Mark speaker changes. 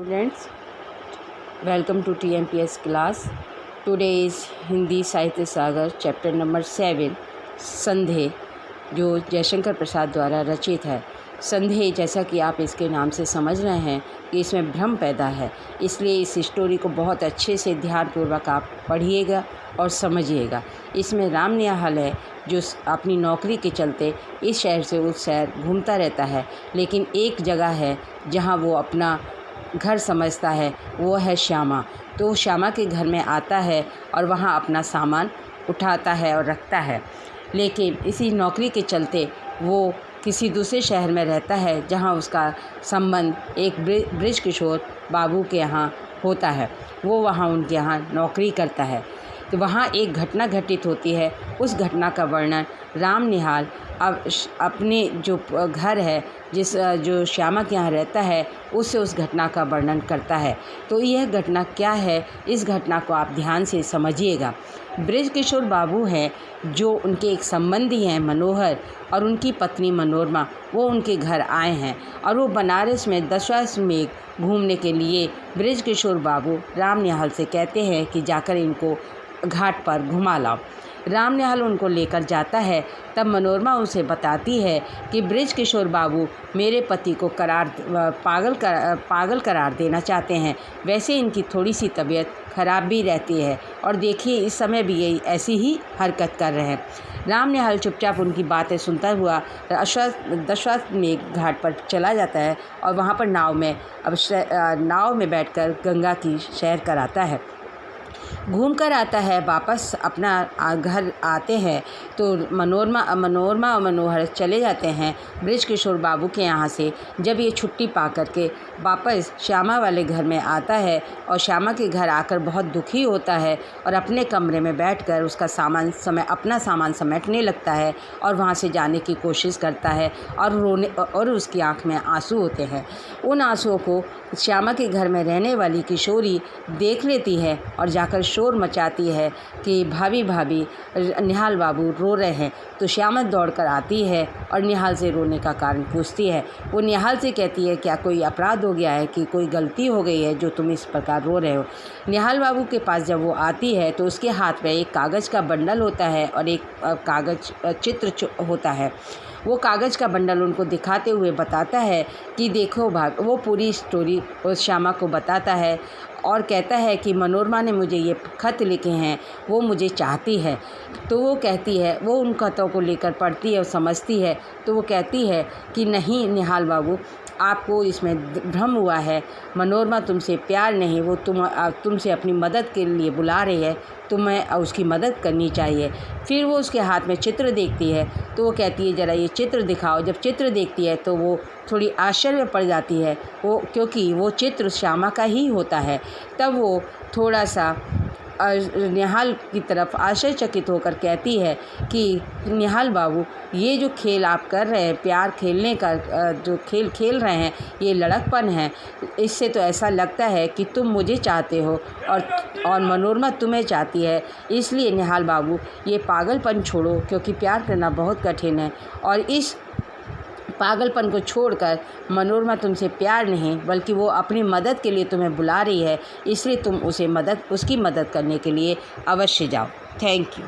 Speaker 1: Students, welcome to TMPS class. Today is Hindi साहित्य सागर chapter number 7 संदेह, जो जयशंकर प्रसाद द्वारा रचित है। संदेह, जैसा कि आप इसके नाम से समझ रहे हैं कि इसमें भ्रम पैदा है, इसलिए इस स्टोरी को बहुत अच्छे से ध्यानपूर्वक आप पढ़िएगा और समझिएगा। इसमें राम निहाल है जो अपनी नौकरी के चलते इस शहर से उस शहर घूमता रहता है, लेकिन एक जगह है जहां वो अपना घर समझता है, वो है श्यामा। तो श्यामा के घर में आता है और वहाँ अपना सामान उठाता है और रखता है, लेकिन इसी नौकरी के चलते वो किसी दूसरे शहर में रहता है जहाँ उसका संबंध एक बृज किशोर बाबू के यहाँ होता है। वो वहाँ उनके यहाँ नौकरी करता है। तो वहाँ एक घटना घटित होती है। उस घटना का वर्णन राम निहाल अब अपने जो घर है जो श्यामा के यहाँ रहता है उससे उस घटना का वर्णन करता है। तो यह घटना क्या है, इस घटना को आप ध्यान से समझिएगा। बृज किशोर बाबू हैं जो उनके एक संबंधी हैं मनोहर, और उनकी पत्नी मनोरमा, वो उनके घर आए हैं और वो बनारस में दशाश्वमेध घूमने के लिए बृज किशोर बाबू राम निहाल से कहते हैं कि जाकर इनको घाट पर घुमा लाओ। राम निहाल उनको लेकर जाता है। तब मनोरमा उसे बताती है कि बृज किशोर बाबू मेरे पति को पागल करार देना चाहते हैं। वैसे इनकी थोड़ी सी तबीयत खराब भी रहती है और देखिए इस समय भी यही ऐसी ही हरकत कर रहे हैं। राम निहाल चुपचाप उनकी बातें सुनता हुआ दशाश्वमेध घाट पर चला जाता है और वहाँ पर नाव में बैठकर गंगा की सैर कराता है। घूम कर आता है, वापस अपना घर आते हैं तो मनोरमा और मनोहर चले जाते हैं बृज किशोर बाबू के यहाँ से। जब ये छुट्टी पा करके वापस श्यामा वाले घर में आता है और श्यामा के घर आकर बहुत दुखी होता है और अपने कमरे में बैठकर अपना सामान समेटने लगता है और वहाँ से जाने की कोशिश करता है और उसकी आँख में आंसू होते हैं। उन आंसुओं को श्यामा के घर में रहने वाली किशोरी देख लेती है और जाकर शोर मचाती है कि भाभी निहाल बाबू रो रहे हैं। तो श्यामा दौड़कर आती है और निहाल से रोने का कारण पूछती है। वो निहाल से कहती है, क्या कोई अपराध हो गया है कि कोई गलती हो गई है जो तुम इस प्रकार रो रहे हो। निहाल बाबू के पास जब वो आती है तो उसके हाथ में एक कागज़ का बंडल होता है और एक कागज़ चित्र होता है। वो कागज़ का बंडल उनको दिखाते हुए बताता है कि देखो वो पूरी स्टोरी उस श्यामा को बताता है और कहता है कि मनोरमा ने मुझे ये खत लिखे हैं, वो मुझे चाहती है। तो वो कहती है, वो उन खतों को लेकर पढ़ती है और समझती है। तो वो कहती है कि नहीं निहाल बाबू, आपको इसमें भ्रम हुआ है। मनोरमा तुमसे प्यार नहीं, वो तुमसे अपनी मदद के लिए बुला रही है, तुम्हें उसकी मदद करनी चाहिए। फिर वो उसके हाथ में चित्र देखती है तो वो कहती है, ज़रा ये चित्र दिखाओ। जब चित्र देखती है तो वो थोड़ी आश्चर्य में पड़ जाती है, क्योंकि वो चित्र श्यामा का ही होता है। तब वो थोड़ा सा निहाल की तरफ आश्चर्यचकित होकर कहती है कि निहाल बाबू, ये जो खेल आप कर रहे हैं, प्यार खेलने का जो खेल खेल रहे हैं, ये लड़कपन है। इससे तो ऐसा लगता है कि तुम मुझे चाहते हो और मनोरमा तुम्हें चाहती है। इसलिए निहाल बाबू, ये पागलपन छोड़ो, क्योंकि प्यार करना बहुत कठिन है और इस पागलपन को छोड़कर मनोरमा तुमसे प्यार नहीं बल्कि वो अपनी मदद के लिए तुम्हें बुला रही है, इसलिए तुम उसकी मदद करने के लिए अवश्य जाओ। Thank you.